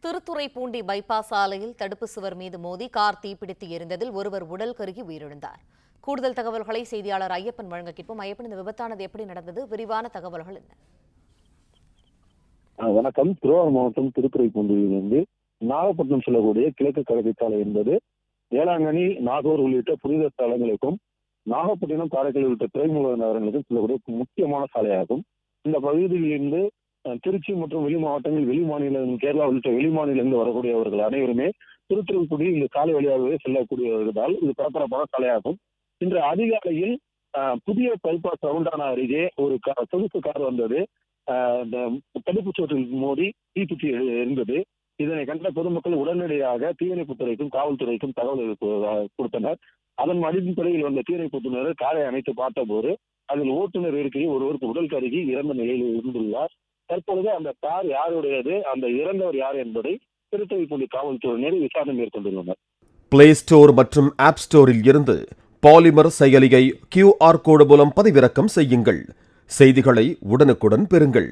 Thiruthuraipoondi bypass சாலையில் தடுப்பு சுவர் மீது மோதி கார் தீப்பிடித்து எரிந்ததில் ஒருவர் உடல் கருகி உயிரிழந்தார். கூடுதல் தகவல்களை செய்தியாளர் ஐயப்பன் வழங்க கேட்போம். ஐயப்பன், இந்த விபத்தானது எப்படி நடந்தது? விரிவான தகவல்கள் என்ன? வணக்கம். திருவாரூர் மாவட்டம் திருத்துறைப்பூண்டியிலிருந்து நாகப்பட்டினம் செல்லக்கூடிய கிழக்கு கடற்கரை சாலை என்பது வேளாங்கண்ணி, நாகூர் உள்ளிட்ட புனித ஸ்தலங்களுக்கும் நாகப்பட்டினம், காரைக்கால் உள்ளிட்ட துறைமுக நகரங்களுக்கும் செல்லக்கூடிய முக்கியமான சாலையாகும். இந்த பகுதியிலிருந்து திருச்சி மற்றும் வெளி மாவட்டங்கள், வெளி மாநிலங்கள், கேரளா உள்ளிட்ட வெளி மாநிலங்களில் வரக்கூடியவர்கள் அனைவருமே திருத்துறைப்பூண்டி இந்த சாலை வழியாகவே செல்லக்கூடியவர்களால் இது பரபரப்பான சாலையாகும். இன்று அதிகாலையில் புதிய பைபாஸ் ரவுண்டானா அருகே ஒரு சொகுசு கார் வந்தது. தடுப்பு சுவற்றில் மோதி தீப்பிடித்து எரிந்தது. இதனை கண்ட பொதுமக்கள் உடனடியாக தீயணைப்புத்துறைக்கும் காவல்துறைக்கும் தகவல் கொடுத்தனர். அதன் அடிப்படையில் வந்த தீயணைப்புத்துறையினர் காரை அணைத்து பார்த்தபோது அதில் ஓட்டுநர் இருக்கையில் ஒருவருக்கு உடல் கருகி இறந்த நிலையில் இருந்துள்ளார். தற்பொழுது அந்த கார் யாருடையது, அந்த இறந்தவர் யார் என்பதை திருத்துறைப்பூண்டி காவல்துறையினர் விசாரணை மேற்கொண்டுள்ளனர். பிளே ஸ்டோர் மற்றும் ஆப் ஸ்டோரில் இருந்து பாலிமர் செயலியை QR கோடு மூலம் பதிவிறக்கம் செய்யுங்கள். செய்திகளை உடனுக்குடன் பெறுங்கள்.